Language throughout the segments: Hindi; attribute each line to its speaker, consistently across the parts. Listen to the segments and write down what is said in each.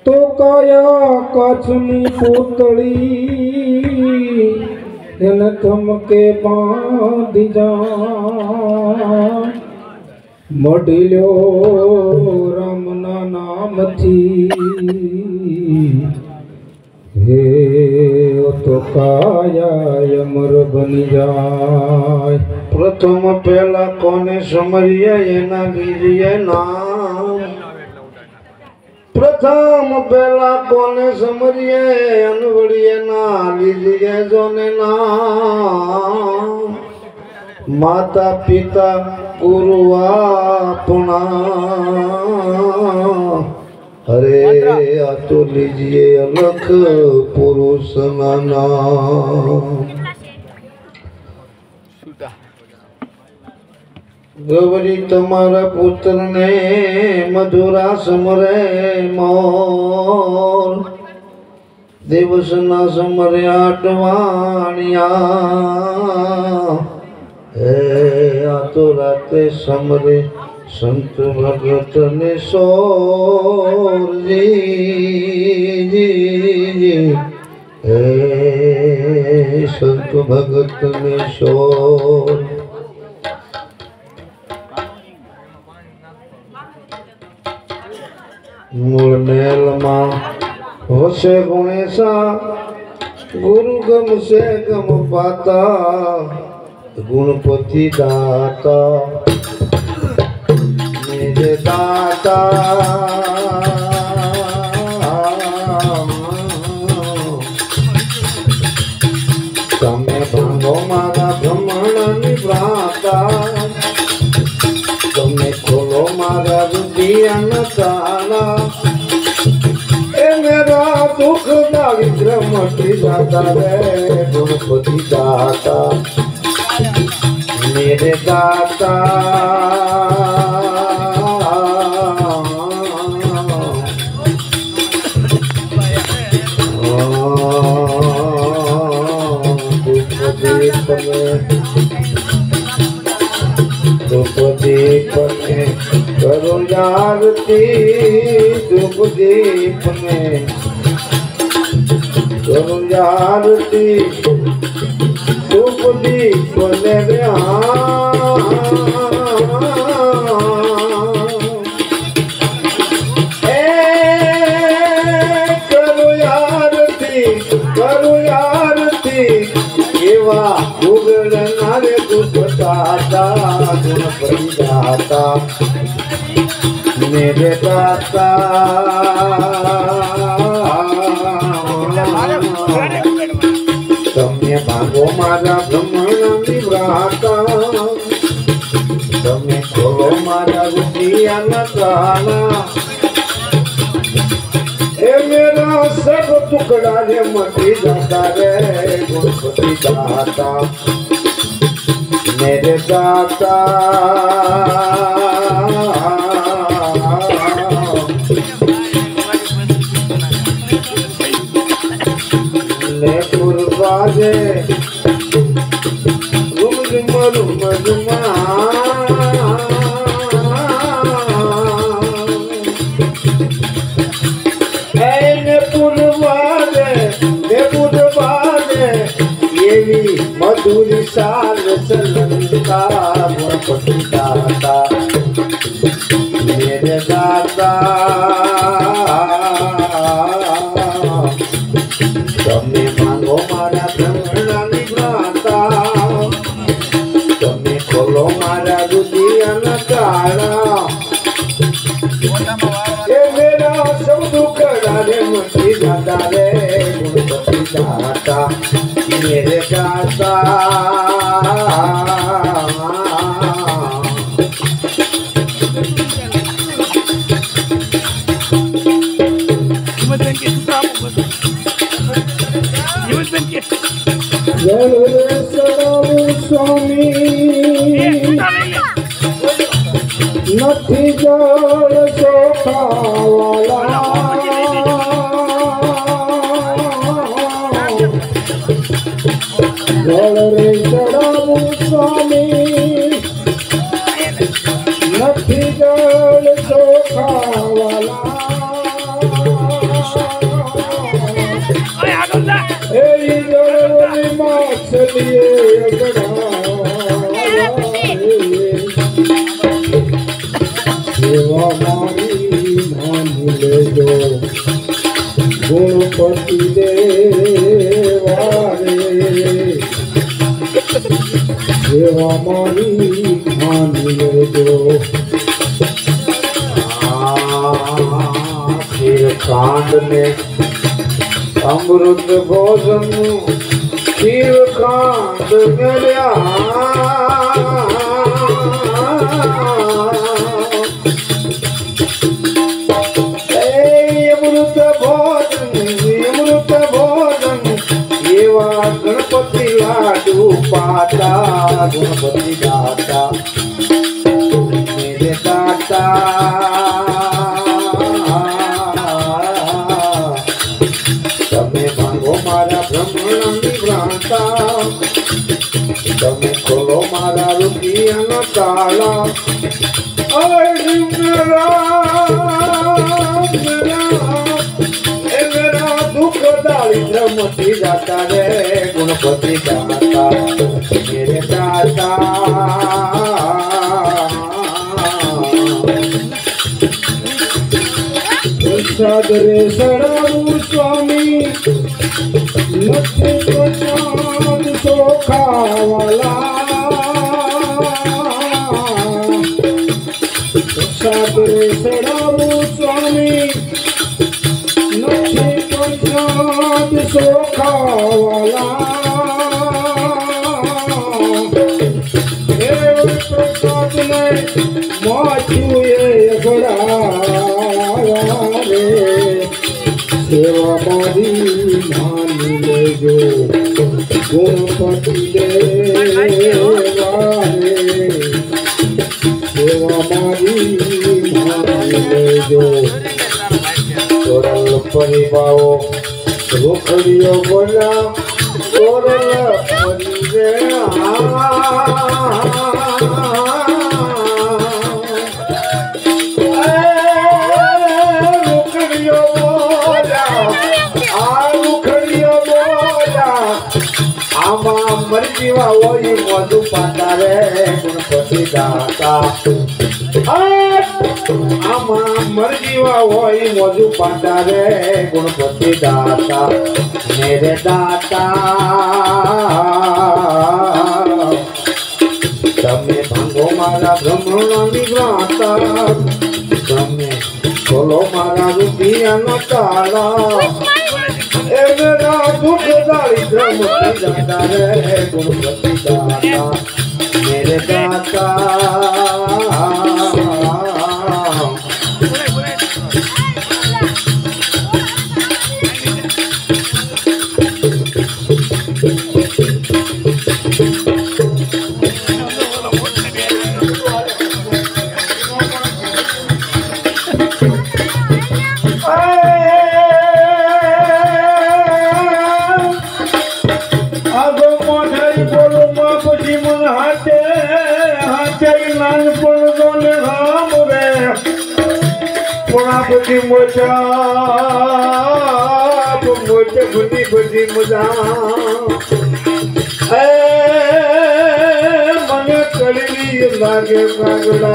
Speaker 1: तो काया काचनी पूतળી એને થમકે બાંધી જા મઢલ્યો રામના નામથી હે તો કાયા અમર બની જાય।
Speaker 2: प्रथम पहला कोने समरिया एना लीजिए नाम। प्रथम पहला कोने समरिए अनवड़िए ना लीजिए जोने नाम। माता पिता गुरु अपना अरे आ तो लीजिए अलख पुरुष नाम। गौरी तुम्हारा पुत्र ने मधुरा समरे मोर दिवस न समरे आटवाणिया आ तो राते समरे संत भगत ने सोर जी संत भगत ने सोर। मूल मेल मां होशे गुणेशा गुरु गम से गम पाता गुणपति दाता मेरे दाता तमे भांगो मारा ब्रह्मण निभ्राता तमे खोलो मारा रुदिया न ताला ए मेरा दुख दारिद्र मटी जाता रे गुणपति दाता मेरे दाता धूपदीप में करो आरती धूपदीप में करो आरती धूपदीप ने करो आरती एवा उगड़नारे दुखदाता गुणपति दाता मेरे दाता तमे भागो मारा ब्रह्मण निभ्राता तमे खोलो मारा रुदिया न ताला ए मेरा सब टुकड़ा रे मटी जाता रे गुणपति दाता मेरे दाता ले पुरबाजे रुम रुमा मधुरी साल चलता गुणपति दाता मेरे दाता तमे मांगो मारा ब्रह्मण निभ्राता तमे खोलो मारा रुदिया न ताला ए मेरा सब दुख रे मटी जाता रे गुणपति दाता मेरे दाता स्वामी नथी जल सोखावाला जल रे चढ़ाऊ स्वामी नथी जल सोखावाला
Speaker 1: લેજો ગુણપતિ દેવા રે સેવા મારી માની લેજો
Speaker 2: कांड में अमृत भोजन शिव कांड मेरा अमृत भोजन एवा गणपति लाडू पाता गणपति दाता मेरे दाता मारा ब्रह्मण निभ्रांता तमे खोलो मारा रुपया न ताला मेरा दुख दारिद्र मटी जाता रे गणपति दाता मेरे दाता
Speaker 1: सागरे सड़ाऊ स्वामी નથી પ્રસાદ ચોખાવાલા પ્રસાદ રે સડાવું સ્વામી નથી પ્રસાદ ચોખાવાલા એ પ્રસાદ ને માથું એ અગડા રે સેવા મારી માની લેજો ગુણપતિ દેવા રે સેવા મારી માની લેજો
Speaker 2: तोरल परिवाओ रुखड़ियो बोला तोरल रुखड़ियो बोला आमा मरजीवा वही मधु पाता रे गणपति दाता आमा मरजीवा वही मधु पाता रे गणपति दाता मेरे दाता तमे भांगो मारा ब्रह्मण निभ्रांता तमे खोलो मारा रुपया न ताला मेरा दुख दारिद्र मटी जाता रे गणपति दाता मेरे दाता बुद्धि मोचा मोचे बुद्धि बुद्धि मुझा मन कड़ी लागे पागड़ा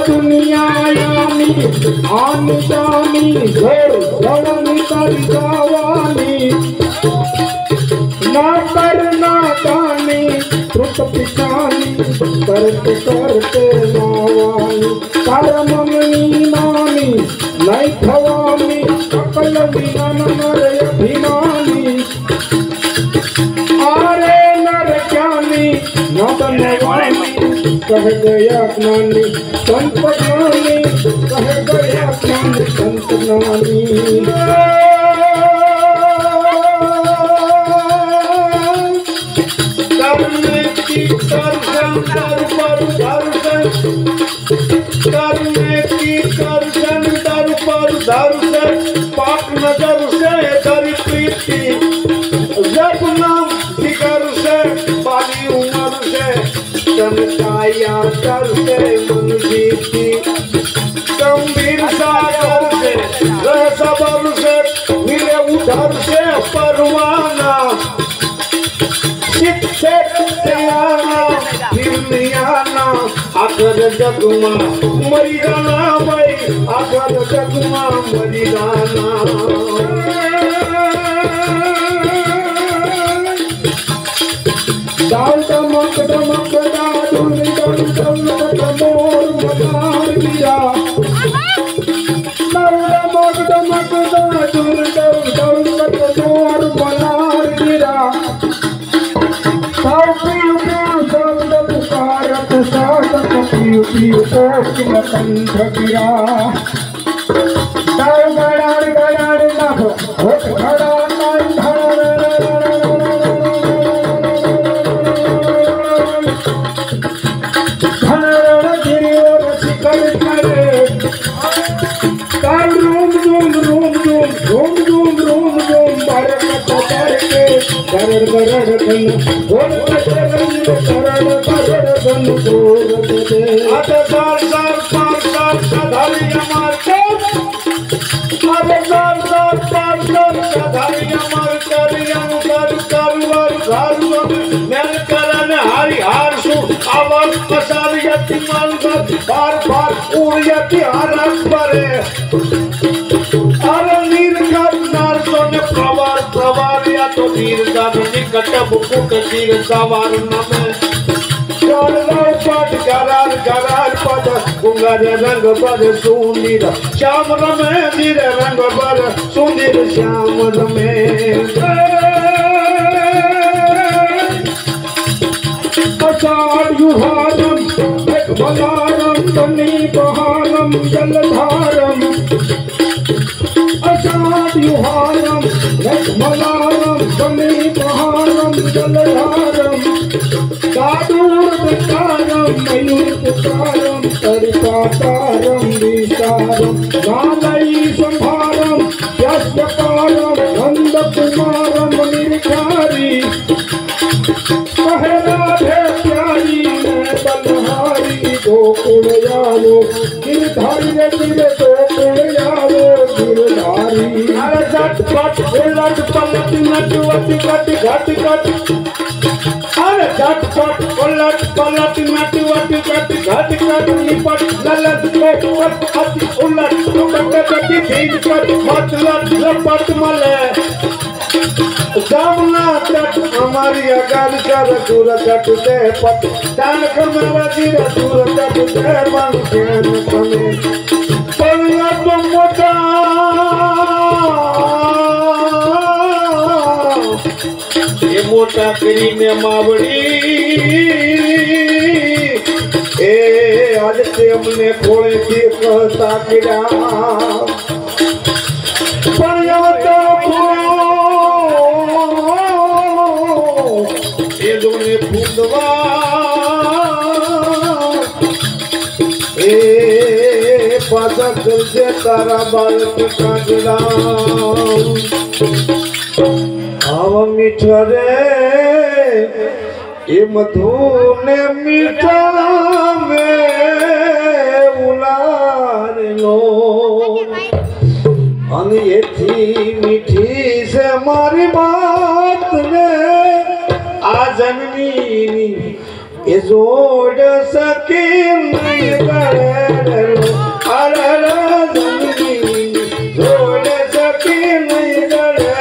Speaker 2: दुनिया यानी आनी जानी घर धड़नी तारी जावानी ना करना जानी त्रुट पिछानी करते करते नावानी परमनी नानी नहीं खवानी सकल विमान नर अभिमानी आरे नर ज्ञानी नदनवानी कह गया ज्ञानी संत ज्ञानी कह गया ज्ञानी संत ज्ञानी करने की दर्शन दर पर दर्शन पाक नजर से दर प्रीति जब नाम जिगर से बाली उमर से चमकाया कर से मन जीती गंभीर सागर से सबर से मिले उधर से परवाना शिक्षक से आना दुनियाना आखर जगमा मरी जाना भाई आखर जगमा मरी जाना
Speaker 1: दाल दमक दमक दादुल दम दम मोर मदार गिरा दाल दमक दमक दादुल दम दम मोर मदार गिरा साउ पियो साउ पुकारत साधक पियो पियो कोस कंठ गिरा दाल गड़ाड़ गड़ाड़ ना होठ खड़ा
Speaker 2: बार बार उड़ती आरस परे अरे नीरगत नारसों ने प्रवार प्रवार या तो नीरगत निकट बुकुट नीर सवार नमे पद गरार गरार पद गुंगार रंग पद सुंदर श्याम रमे धीर रंग पद सुंदर श्याम रमे
Speaker 1: आषाढ़ युहारम बलारम तनी बहारम जलधारम आषाढ़ युहारम बलारम तनी बहारम जलधारम दादूर विकारम मयूर पुकारम तरिकाकारम विचारम गालई संभारम यशकारम नंद कुमारम निर्धारी राधे प्यारी बलहारी गोकुल यावो गिरधारी रे गोकुल यावो गिरधारी
Speaker 2: अरे झटपट उलट पलट नटवट गट घट घट अरे झटपट उलट पलट नटवट गट घट घट निपट गलत लोट अति उलट टुकट गति ठीक कट मतलब लपट मले जामुना तट हमारी अगाल कर दूर तट दे पट दान कमरा जीर दूर तट दे मन के कमे पल्ला तो मोटा ये मोटा करी में मावड़ी ए आज से हमने खोले थी कहता किरा पढ़िया तो फूंदवा ए पासा चल से तारा बालक कागड़ा आव मीठा रे ये मधु ने मीठा में उलार लो अन ये थी मीठी से हमारी बात ने आजननी ये जोड़ सके नहीं करे अरे राजनी जोड़ सके नहीं करे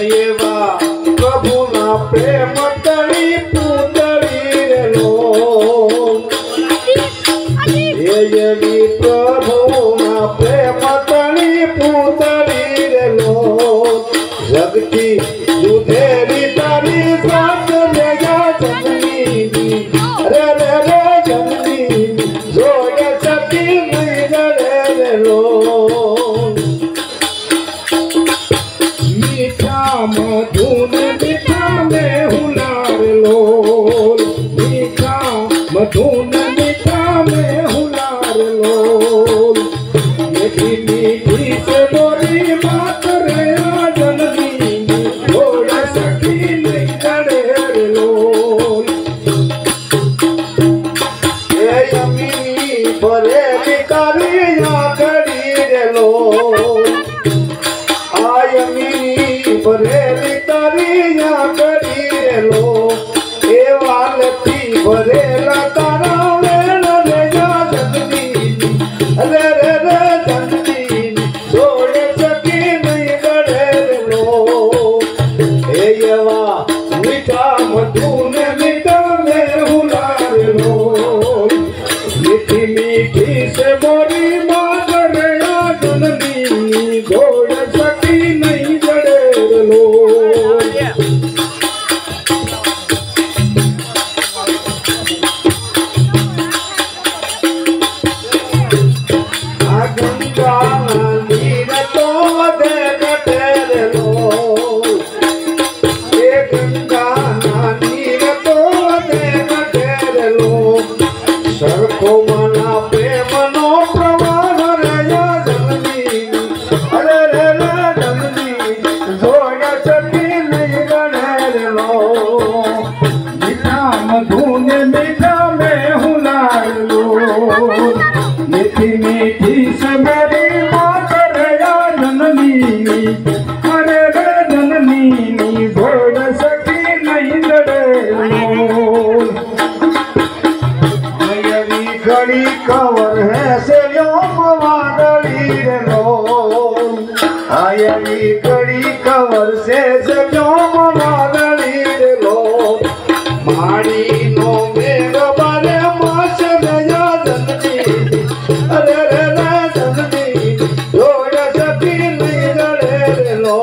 Speaker 2: ये बा प्रभु ना प्रेम तड़ी पुतड़ी लो ये भी प्रभु ना प्रेम तड़ी पुतड़ी लो जग की युधेरी तारी साथ ले जा जननी रे रे रे जननी जोड़ सकी नहीं रे लो
Speaker 1: मीठा मधुन मीठा में हुलार लो मीठा मधुन मीठा में हुलार लो ये मीठी से बोली आयली कड़ी कवर से जगो मादली लो मारी नो मेरा बारे मास गया जननी अरे रे रे जननी जोड़ सकी नहीं रे लो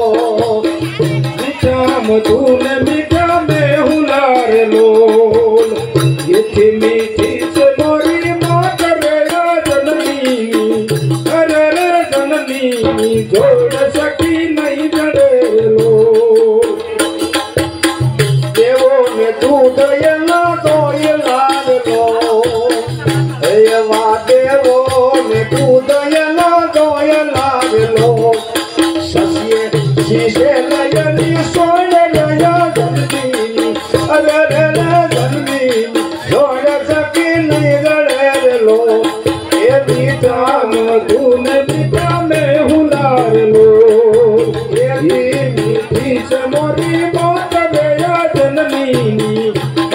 Speaker 2: मीठा मधुन मीठा में हुलार लो ये मीठी से मोरी मात रे जननी अरे रे जननी जोड़ सकी नहीं जड़े लो
Speaker 1: देवो ने दूध यला तो यला लो एवा देवो ने दूध यला तो यला लो ससिए शीशे लयनी सोने लया जननी अरे रे रे जननी जोड़ सकी नहीं गड़े लो ये मीठा
Speaker 2: मधुन मीठा में हुलार लो ये मीठी से मोरी मौत गया जननी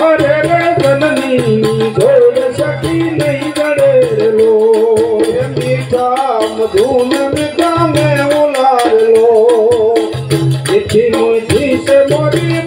Speaker 2: अरे रे जननी जोड़ सकी नहीं जड़े लो
Speaker 1: ये मीठा मधुन मीठा में उलार लो
Speaker 2: मीठी से मोरी